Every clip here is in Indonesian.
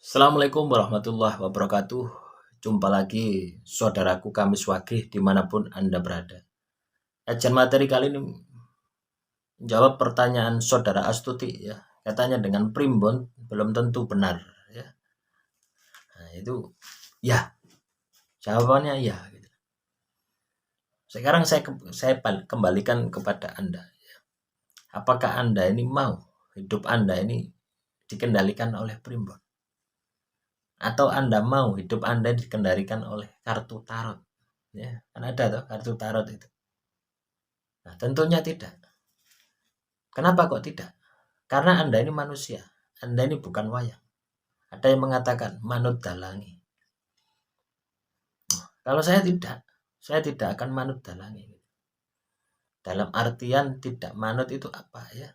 Assalamualaikum warahmatullahi wabarakatuh. Jumpa lagi saudaraku Kamis Wagih dimanapun Anda berada. Kajian materi kali ini menjawab pertanyaan saudara Astuti ya. Katanya dengan primbon belum tentu benar ya. Nah, itu ya. Jawabannya ya gitu. Sekarang saya kembalikan kepada Anda. Apakah Anda ini mau hidup Anda ini dikendalikan oleh primbon? Atau Anda mau hidup Anda dikendalikan oleh kartu tarot? Ya, kan ada tuh kartu tarot itu. Nah, tentunya tidak. Kenapa kok tidak? Karena Anda ini manusia. Anda ini bukan wayang. Ada yang mengatakan manut dalangi. Kalau saya tidak akan manut dalangi. Dalam artian tidak manut itu apa ya?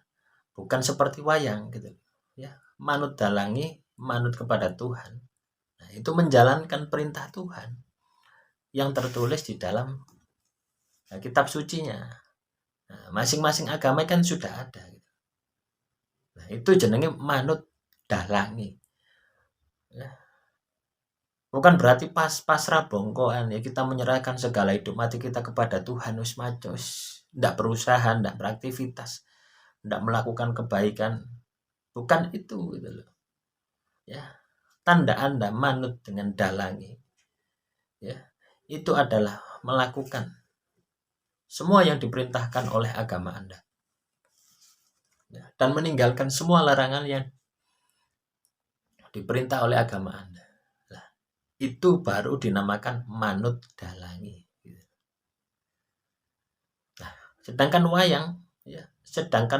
Bukan seperti wayang gitu. Ya, manut dalangi, manut kepada Tuhan. Nah, itu menjalankan perintah Tuhan yang tertulis di dalam kitab sucinya. Nah, masing-masing agama kan sudah ada. Nah, itu jenenge manut dalangi. Ya. Bukan berarti pasrah bongkoan ya kita menyerahkan segala hidup mati kita kepada Tuhan wis macos, ndak berusaha, ndak beraktivitas, ndak melakukan kebaikan. Bukan itu gitu loh. Ya. Tanda Anda manut dengan dalangi ya. Itu adalah melakukan semua yang diperintahkan oleh agama Anda. Ya, dan meninggalkan semua larangan yang diperintah oleh agama Anda. Nah, itu baru dinamakan manut dalangi. Sedangkan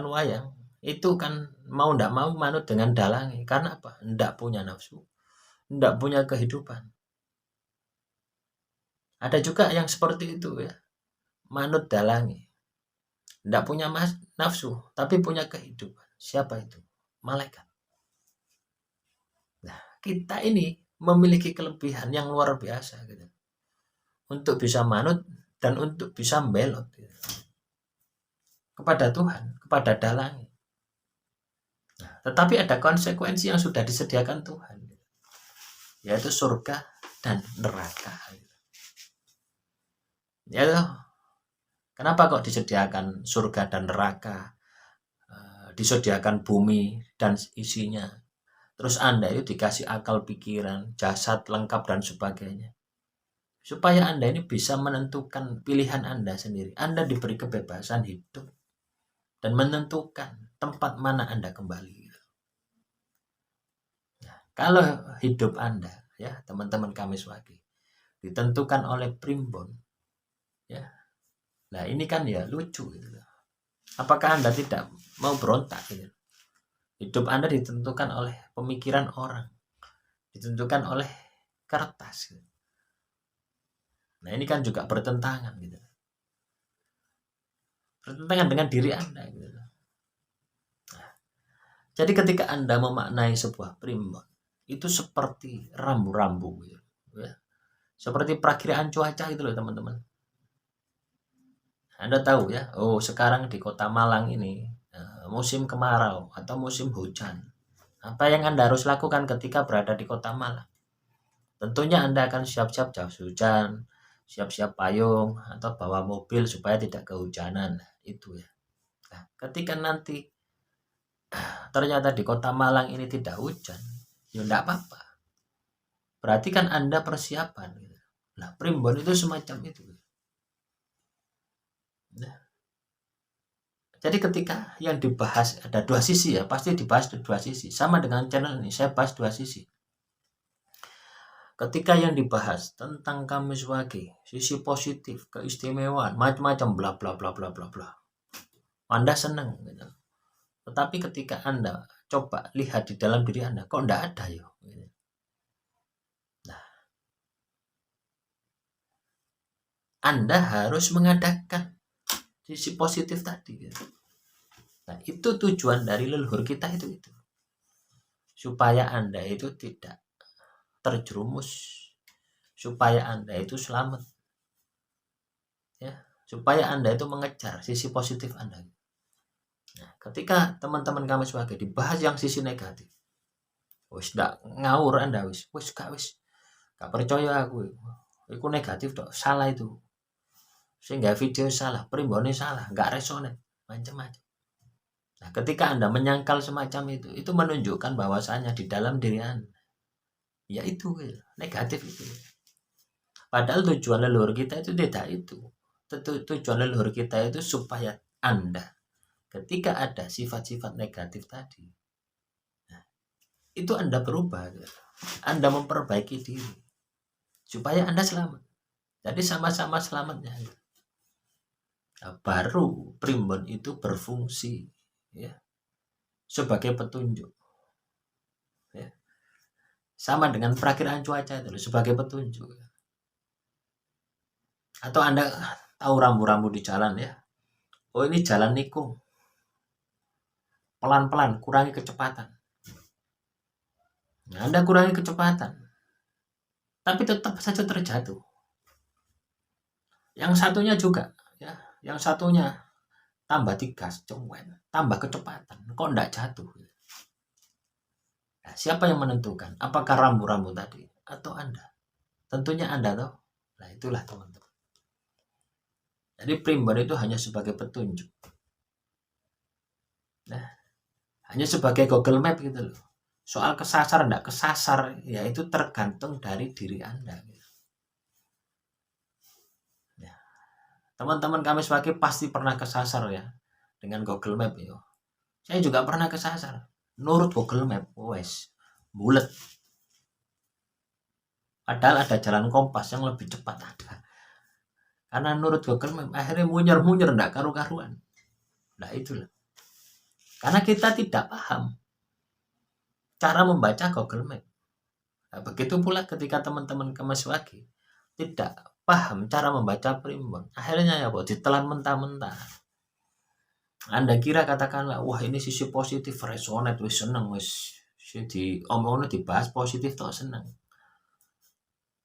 wayang itu kan mau ndak mau manut dengan dalangi. Karena apa? Ndak punya nafsu, ndak punya kehidupan. Ada juga yang seperti itu ya, manut dalangi. Ndak punya nafsu, tapi punya kehidupan. Siapa itu? Malaikat. Nah, kita ini memiliki kelebihan yang luar biasa gitu. Untuk bisa manut dan untuk bisa belot gitu. Kepada Tuhan, kepada dalangi. Nah, tetapi ada konsekuensi yang sudah disediakan Tuhan, yaitu surga dan neraka. Ya, kenapa kok disediakan surga dan neraka, disediakan bumi dan isinya, terus Anda itu dikasih akal pikiran, jasad lengkap dan sebagainya, supaya Anda ini bisa menentukan pilihan Anda sendiri. Anda diberi kebebasan hidup dan menentukan tempat mana Anda kembali. Nah, kalau hidup Anda, ya teman-teman Kamis Wagi, ditentukan oleh primbon, ya, nah ini kan ya lucu gitu. Apakah Anda tidak mau berontak gitu? Hidup Anda ditentukan oleh pemikiran orang, ditentukan oleh kertas gitu. Nah ini kan juga bertentangan gitu, bertentangan dengan diri Anda gitu. Nah, jadi ketika Anda memaknai sebuah primbon itu seperti rambu-rambu gitu, ya. Seperti perakiraan cuaca itu loh teman-teman. Anda tahu ya, oh sekarang di kota Malang ini musim kemarau atau musim hujan. Apa yang Anda harus lakukan ketika berada di kota Malang? Tentunya Anda akan siap-siap jas hujan, siap-siap payung, atau bawa mobil supaya tidak kehujanan. Itu ya. Nah, ketika nanti ternyata di kota Malang ini tidak hujan, ya tidak apa-apa. Berarti kan Anda persiapan. Nah, primbon itu semacam itu. Nah, jadi ketika yang dibahas ada dua sisi ya, pasti dibahas dua sisi. Sama dengan channel ini, saya bahas dua sisi. Ketika yang dibahas tentang Kamis Wage, sisi positif, keistimewaan, macam-macam bla bla bla bla bla bla. Anda senang gitu. Tetapi ketika Anda coba lihat di dalam diri Anda, kok enggak ada ya? Nah, Anda harus mengadakan sisi positif tadi gitu. Nah, itu tujuan dari leluhur kita itu. Supaya Anda itu tidak terjerumus, supaya Anda itu selamat. Ya, supaya Anda itu mengejar sisi positif Anda. Nah, ketika teman-teman Kamis Wage dibahas yang sisi negatif, Wis ndak ngawur Anda gak percaya aku. Iku negatif tok, salah itu. Sehingga video salah, primbonnya salah, nggak resonan, macam-macam. Nah, ketika Anda menyangkal semacam itu menunjukkan bahwasanya di dalam diri Anda, ya itu negatif itu. Padahal tujuan leluhur kita itu tidak itu. Tujuan leluhur kita itu supaya Anda, ketika ada sifat-sifat negatif tadi, nah, itu Anda berubah, Anda memperbaiki diri, supaya Anda selamat. Jadi sama-sama selamatnya. Nah, baru primbon itu berfungsi ya sebagai petunjuk ya. Sama dengan perakiraan cuaca itu sebagai petunjuk. Atau Anda tahu rambu-rambu di jalan ya, oh ini jalan nikung, pelan-pelan kurangi kecepatan. Nah, Anda kurangi kecepatan tapi tetap saja terjatuh. Yang satunya juga ya, yang satunya tambah gas, tambah kecepatan, kok enggak jatuh. Nah, siapa yang menentukan? Apakah rambu-rambu tadi atau Anda? Tentunya Anda toh. Nah, itulah teman-teman. Jadi primbon itu hanya sebagai petunjuk. Nah, hanya sebagai Google Map gitu loh. Soal kesasar enggak kesasar, ya itu tergantung dari diri Anda. Ya. Teman-teman Kamis Pagi pasti pernah kesasar ya dengan Google Map ya. Saya juga pernah kesasar. Nurut Google Map, wes bulet. Padahal ada jalan kompas yang lebih cepat ada. Karena nurut Google Map akhirnya munyer-munyer enggak karu-karuan. Nah itulah. Karena kita tidak paham cara membaca Google Map. Nah, begitu pula ketika teman-teman Kamis Pagi tidak paham cara membaca primbon, akhirnya ya buat ditelan mentah-mentah. Anda kira katakanlah, wah ini sisi positif, resonate, wis seneng, wis di omongnya dibahas positif toh seneng.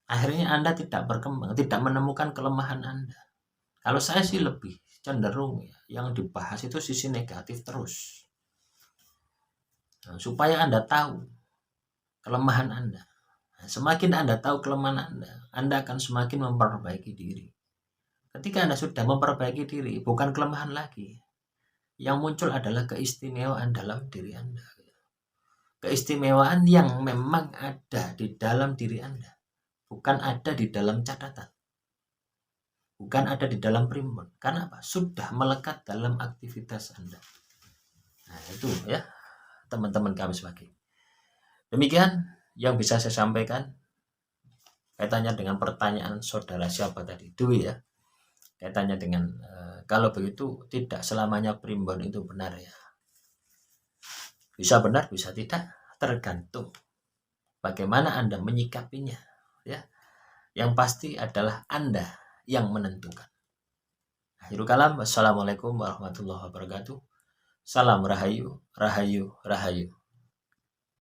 Akhirnya Anda tidak berkembang, tidak menemukan kelemahan Anda. Kalau saya sih lebih cenderung ya, yang dibahas itu sisi negatif terus. Nah, supaya Anda tahu kelemahan Anda. Nah, semakin Anda tahu kelemahan Anda akan semakin memperbaiki diri. Ketika Anda sudah memperbaiki diri, bukan kelemahan lagi. Yang muncul adalah keistimewaan dalam diri Anda. Keistimewaan yang memang ada di dalam diri Anda. Bukan ada di dalam catatan. Bukan ada di dalam primbon. Karena apa? Sudah melekat dalam aktivitas Anda. Nah itu ya teman-teman Kamis Pagi. Demikian yang bisa saya sampaikan kaitannya dengan pertanyaan saudara siapa tadi, Dwi ya. Kaitannya dengan kalau begitu tidak selamanya primbon itu benar ya. Bisa benar, bisa tidak, tergantung bagaimana Anda menyikapinya ya. Yang pasti adalah Anda yang menentukan. Akhirul kalam, wassalamualaikum warahmatullahi wabarakatuh. Salam rahayu, rahayu, rahayu.